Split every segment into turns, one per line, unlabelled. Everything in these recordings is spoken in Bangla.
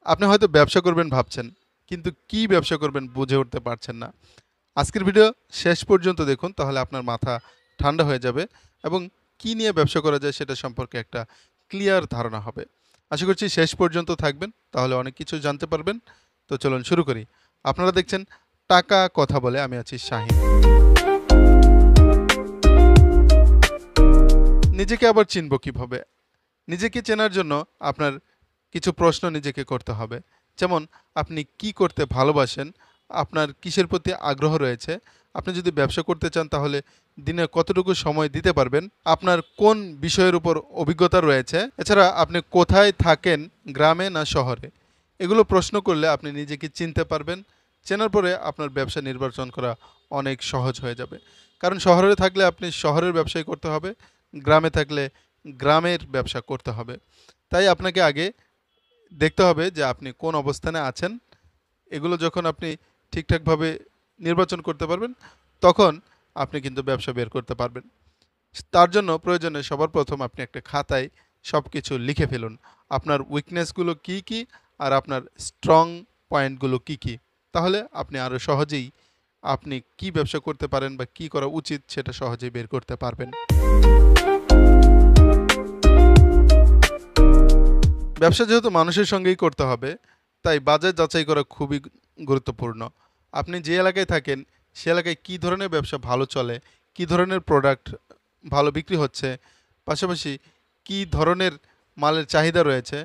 আপনি হয়তো ব্যবসা করবেন ভাবছেন, কিন্তু কি ব্যবসা করবেন বুঝে উঠতে পারছেন না। আজকের ভিডিও শেষ পর্যন্ত দেখুন, তাহলে আপনার মাথা ঠান্ডা হয়ে যাবে এবং কি নিয়ে ব্যবসা করা যায় সেটা সম্পর্কে একটা ক্লিয়ার ধারণা হবে। আশা করছি শেষ পর্যন্ত থাকবেন, তাহলে অনেক কিছু জানতে পারবেন। তো চলুন শুরু করি। আপনারা দেখছেন টাকা কথা বলে, আমি আছি শাহিন। নিজেকে আবার চিনব কিভাবে? নিজেকে চেনার জন্য আপনার কিছু প্রশ্ন নিজেকে করতে হবে। যেমন, আপনি কি করতে ভালোবাসেন? আপনার কিসের প্রতি আগ্রহ রয়েছে? আপনি যদি ব্যবসা করতে চান তাহলে দিনে কতটুকু সময় দিতে পারবেন? আপনার কোন বিষয়ের উপর অভিজ্ঞতা রয়েছে? এছাড়া আপনি কোথায় থাকেন, গ্রামে না শহরে? এগুলো প্রশ্ন করলে আপনি নিজেকে চিনতে পারবেন। চেনার পরে আপনার ব্যবসা নির্বাচন করা অনেক সহজ হয়ে যাবে। কারণ শহরে থাকলে আপনি শহরের ব্যবসাই করতে হবে, গ্রামে থাকলে গ্রামের ব্যবসা করতে হবে। তাই আপনাকে আগে দেখতে হবে যে আপনি কোন অবস্থানে আছেন। এগুলো যখন আপনি ঠিকঠাকভাবে নির্বাচন করতে পারবেন, তখন আপনি কিন্তু ব্যবসা বের করতে পারবেন। তার জন্য প্রয়োজনে সবার প্রথম আপনি একটা খাতায় সব কিছু লিখে ফেলুন। আপনার উইকনেসগুলো কী কী আর আপনার স্ট্রং পয়েন্টগুলো কী কী। তাহলে আপনি আরও সহজেই আপনি কি ব্যবসা করতে পারেন বা কি করা উচিত সেটা সহজেই বের করতে পারবেন। ব্যবসা যেহেতু মানুষের সঙ্গেই করতে হবে, তাই বাজার যাচাই করা খুবই গুরুত্বপূর্ণ। আপনি যে এলাকায় থাকেন, সে এলাকায় কী ধরনের ব্যবসা ভালো চলে, কী ধরনের প্রোডাক্ট ভালো বিক্রি হচ্ছে, পাশাপাশি কী ধরনের মালের চাহিদা রয়েছে,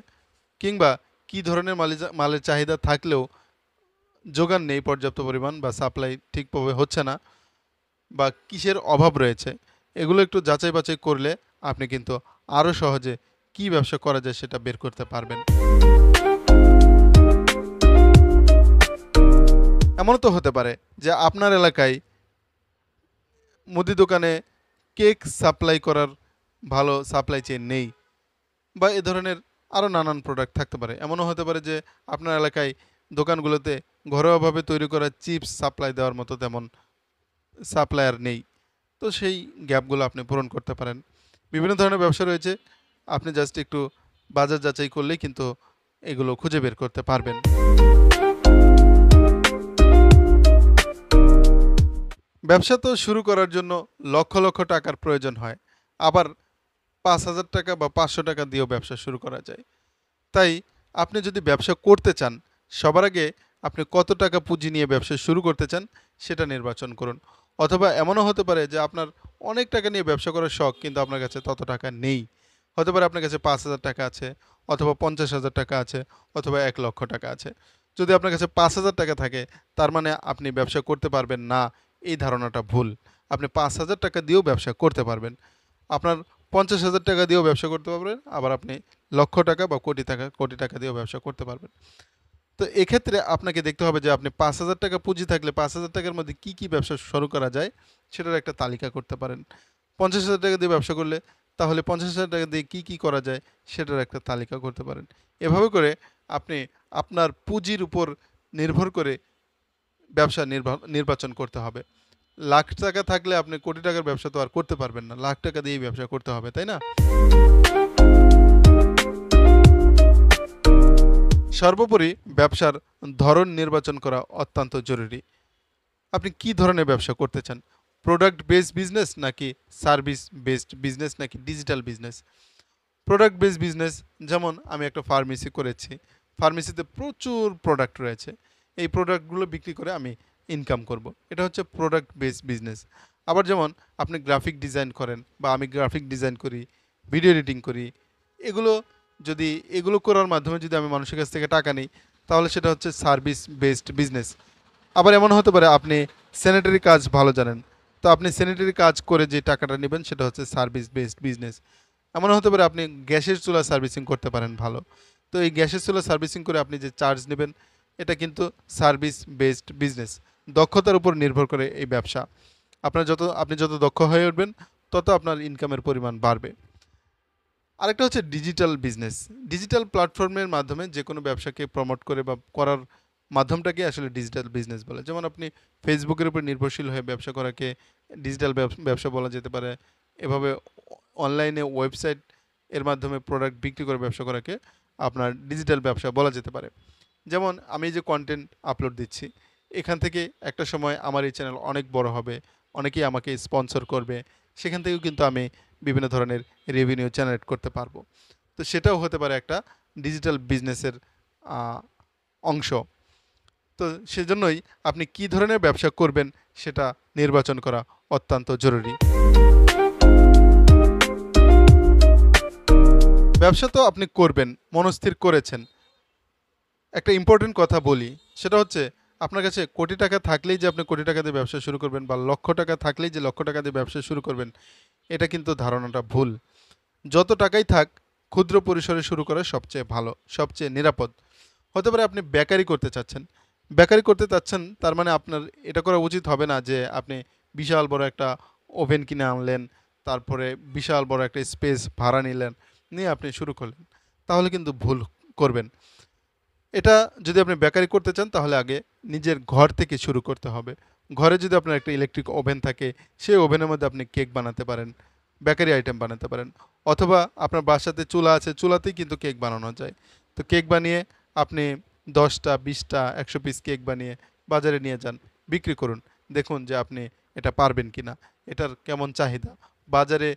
কিংবা কী ধরনের মালের চাহিদা থাকলেও যোগান নেই পর্যাপ্ত পরিমাণ বা সাপ্লাই ঠিকভাবে হচ্ছে না, বা কিসের অভাব রয়েছে, এগুলো একটু যাচাই বাছাই করলে আপনি কিন্তু আরও সহজে কি ব্যবসা করা যায় সেটা বের করতে পারবেন। এমনও তো হতে পারে যে আপনার এলাকায় মুদি দোকানে কেক সাপ্লাই করার ভালো সাপ্লাই চেইন নেই, বা এ ধরনের আরও নানান প্রোডাক্ট থাকতে পারে। এমনও হতে পারে যে আপনার এলাকায় দোকানগুলোতে ঘরোয়াভাবে তৈরি করা চিপস সাপ্লাই দেওয়ার মতো তেমন সাপ্লায়ার নেই। তো সেই গ্যাপগুলো আপনি পূরণ করতে পারেন। বিভিন্ন ধরনের ব্যবসা রয়েছে, আপনি জাস্ট একটু বাজার যাচাই করলেই কিন্তু এগুলো খুঁজে বের করতে পারবেন। ব্যবসা তো শুরু করার জন্য লক্ষ লক্ষ টাকার প্রয়োজন হয়, আবার ৫,০০০ টাকা বা ৫০০ টাকা দিয়েও ব্যবসা শুরু করা যায়। তাই আপনি যদি ব্যবসা করতে চান, সবার আগে আপনি কত টাকা পুঁজি নিয়ে ব্যবসা শুরু করতে চান সেটা নির্বাচন করুন। অথবা এমনও হতে পারে যে আপনার অনেক টাকা নিয়ে ব্যবসা করার শখ, কিন্তু আপনার কাছে তত টাকা নেই। হতে পারে আপনার কাছে ৫,০০০ টাকা আছে, অথবা ৫০,০০০ টাকা আছে, অথবা ১,০০,০০০ টাকা আছে। যদি আপনার কাছে ৫,০০০ টাকা থাকে, তার মানে আপনি ব্যবসা করতে পারবেন না, এই ধারণাটা ভুল। আপনি ৫,০০০ টাকা দিয়েও ব্যবসা করতে পারবেন। আপনার ৫০,০০০ টাকা দিয়েও ব্যবসা করতে পারবেন, আবার আপনি লক্ষ টাকা বা কোটি টাকা দিয়েও ব্যবসা করতে পারবেন। তো এক্ষেত্রে আপনাকে দেখতে হবে যে আপনি ৫,০০০ টাকা পুঁজি থাকলে ৫,০০০ টাকার মধ্যে কি কি ব্যবসা শুরু করা যায় সেটার একটা তালিকা করতে পারেন। ৫০,০০০ টাকা দিয়ে ব্যবসা করলে তাহলে ৫০,০০০ টাকা দিয়ে কি কি করা যায় সেটার একটা তালিকা করতে পারেন। এভাবে করে আপনি আপনার পুঁজির উপর নির্ভর করে ব্যবসা নির্বাচন করতে হবে। লাখ টাকা থাকলে আপনি কোটি টাকার ব্যবসা তো আর করতে পারবেন না, লাখ টাকা দিয়েই ব্যবসা করতে হবে, তাই না? সর্বোপরি ব্যবসার ধরন নির্বাচন করা অত্যন্ত জরুরি। আপনি কি ধরনের ব্যবসা করতে চান? প্রোডাক্ট বেসড বিজনেস নাকি সার্ভিস বেসড বিজনেস নাকি digital business? Product based business, যেমন আমি একটা ফার্মেসি করেছি। ফার্মেসিতে প্রচুর প্রোডাক্ট রয়েছে। এই প্রোডাক্টগুলো বিক্রি করে আমি ইনকাম করব। এটা হচ্ছে প্রোডাক্ট বেসড বিজনেস। আবার যেমন আপনি গ্রাফিক ডিজাইন করেন বা আমি গ্রাফিক ডিজাইন করি, ভিডিও এডিটিং করি। এগুলো যদি এগুলো করার মাধ্যমে যদি আমি মানুষের কাছ থেকে টাকা নিই, তাহলে সেটা হচ্ছে সার্ভিস বেসড বিজনেস। আবার এমন হতে পারে আপনি স্যানিটারি কাজ ভালো জানেন, তো আপনি স্যানিটারি কাজ করে যে টাকাটা নেবেন সেটা হচ্ছে সার্ভিস বেসড বিজনেস। এমন হতে পারে আপনি গ্যাসের চুলা সার্ভিসিং করতে পারেন ভালো, তো এই গ্যাসের চুলা সার্ভিসিং করে আপনি যে চার্জ নেবেন এটা কিন্তু সার্ভিস বেসড বিজনেস। দক্ষতার উপর নির্ভর করে এই ব্যবসা। আপনি যত দক্ষ হয়ে উঠবেন, তত আপনার ইনকামের পরিমাণ বাড়বে। আরেকটা হচ্ছে ডিজিটাল বিজনেস। ডিজিটাল প্ল্যাটফর্মের মাধ্যমে যে কোনো ব্যবসাকে প্রমোট করে বা করার মাধ্যমটাকে আসলে ডিজিটাল বিজনেস বলে। যেমন আপনি ফেসবুকের উপর নির্ভরশীল হয়ে ব্যবসা করাকে ডিজিটাল ব্যবসা বলা যেতে পারে। এভাবে অনলাইনে ওয়েবসাইট এর মাধ্যমে প্রোডাক্ট বিক্রি করে ব্যবসা করাকে আপনার ডিজিটাল ব্যবসা বলা যেতে পারে। যেমন আমি যে কন্টেন্ট আপলোড দিচ্ছি, এখান থেকে একটা সময় আমার এই চ্যানেল অনেক বড় হবে, অনেকেই আমাকে স্পন্সর করবে, সেখান থেকেও কিন্তু আমি বিভিন্ন ধরনের রেভিনিউ জেনারেট করতে পারবো। তো সেটাও হতে পারে একটা ডিজিটাল বিজনেসের অংশ। তো সেজন্যই আপনি কি ধরনের ব্যবসা করবেন সেটা নির্বাচন করা অত্যন্ত জরুরি। ব্যবসা তো আপনি করবেন, মনস্থির করেছেন। একটা ইম্পর্টেন্ট কথা বলি, সেটা হচ্ছে আপনার কাছে কোটি টাকা থাকলেই যে আপনি কোটি টাকা দিয়ে ব্যবসা শুরু করবেন, বা লক্ষ টাকা থাকলেই যে লক্ষ টাকা দিয়ে ব্যবসা শুরু করবেন, এটা কিন্তু ধারণাটা ভুল। যত টাকাই থাক, ক্ষুদ্র পরিসরে শুরু করা সবচেয়ে ভালো, সবচেয়ে নিরাপদ। হতে পারে আপনি বেকারি করতে চাচ্ছেন, বেকারি করতে চাচ্ছেন, তার মানে আপনার এটা করা উচিত হবে না যে আপনি বিশাল বড় একটা ওভেন কিনে আনলেন, তারপরে বিশাল বড় একটা স্পেস ভাড়া নিলেন, নিয়ে আপনি শুরু করলেন। তাহলে কিন্তু ভুল করবেন। এটা যদি আপনি বেকারি করতে চান, তাহলে আগে নিজের ঘর থেকে শুরু করতে হবে। ঘরে যদি আপনার একটা ইলেকট্রিক ওভেন থাকে, সেই ওভেনের মধ্যে আপনি কেক বানাতে পারেন, বেকারি আইটেম বানাতে পারেন। অথবা আপনার বাসাতে চুলা আছে, চুলাতেই কিন্তু কেক বানানো যায়। তো কেক বানিয়ে আপনি 10টা 20টা 100 পিস কেক বানিয়ে বাজারে নিয়ে যান, বিক্রি করুন। দেখুন যে আপনি এটা পারবেন কিনা, এটার কেমন চাহিদা, বাজারে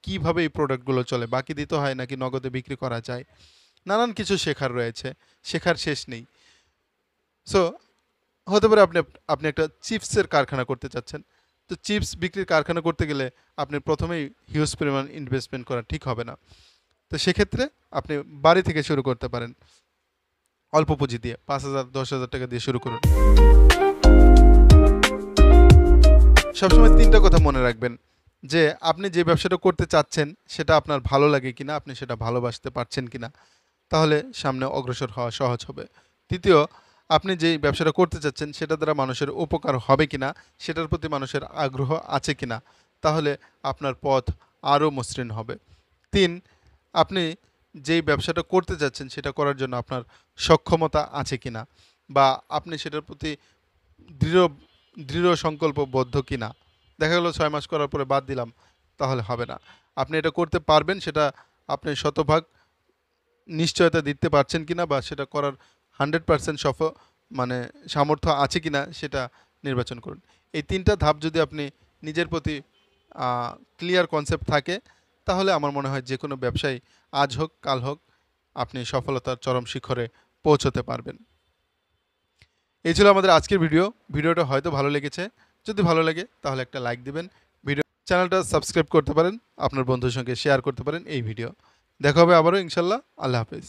কিভাবে এই প্রোডাক্টগুলো চলে, বাকি দিতে হয় নাকি নগদে বিক্রি করা যায়। নানান কিছু শেখার রয়েছে, শেখার শেষ নেই। সো হতে পারে আপনি আপনি একটা চিপসের কারখানা করতে চাচ্ছেন। তো চিপস বিক্রির কারখানা করতে গেলে আপনি প্রথমেই হিউজ পরিমাণ ইনভেস্টমেন্ট করা ঠিক হবে না। তো সেক্ষেত্রে আপনি বাড়ি থেকে শুরু করতে পারেন, অল্প পুঁজি দিয়ে 5,000 10,000 টাকা দিয়ে শুরু করুন। সবসময় 3টা কথা মনে রাখবেন, যে আপনি যে ব্যবসাটা করতে চাচ্ছেন সেটা আপনার ভালো লাগে কিনা, আপনি সেটা ভালোবাসতে পারছেন কিনা, তাহলে সামনে অগ্রসর হওয়া সহজ হবে। তৃতীয়, আপনি যেই ব্যবসাটা করতে চাচ্ছেন সেটা দ্বারা মানুষের উপকার হবে কিনা, সেটার প্রতি মানুষের আগ্রহ আছে কিনা, তাহলে আপনার পথ আরও মসৃণ হবে। 3, আপনি যেই ব্যবসাটা করতে যাচ্ছেন সেটা করার জন্য আপনার সক্ষমতা আছে কিনা, বা আপনি সেটার প্রতি দৃঢ় দৃঢ় সংকল্পবদ্ধ কিনা। দেখা গেল 6 মাস করার পরে বাদ দিলাম, তাহলে হবে না। আপনি এটা করতে পারবেন, সেটা আপনি শতভাগ নিশ্চয়তা দিতে পারছেন কিনা, বা সেটা করার 100% মানে সামর্থ্য আছে কিনা, সেটা নির্বাচন করুন। এই 3টা ধাপ যদি আপনি নিজের প্রতি ক্লিয়ার কনসেপ্ট থাকে, তাহলে আমার মনে হয় যে কোনো ব্যবসায়ী আজ হোক কাল হোক আপনি সফলতার চরম শিখরে পৌঁছতে পারবেন। এই ছিল আমাদের আজকের ভিডিও। ভিডিওটা হয়তো ভালো লেগেছে। যদি ভালো লাগে তাহলে একটা লাইক দিবেন। চ্যানেলটা সাবস্ক্রাইব করতে পারেন, আপনার বন্ধুর সঙ্গে শেয়ার করতে পারেন এই ভিডিও। দেখা হবে আবারও ইনশাল্লাহ। আল্লাহ হাফেজ।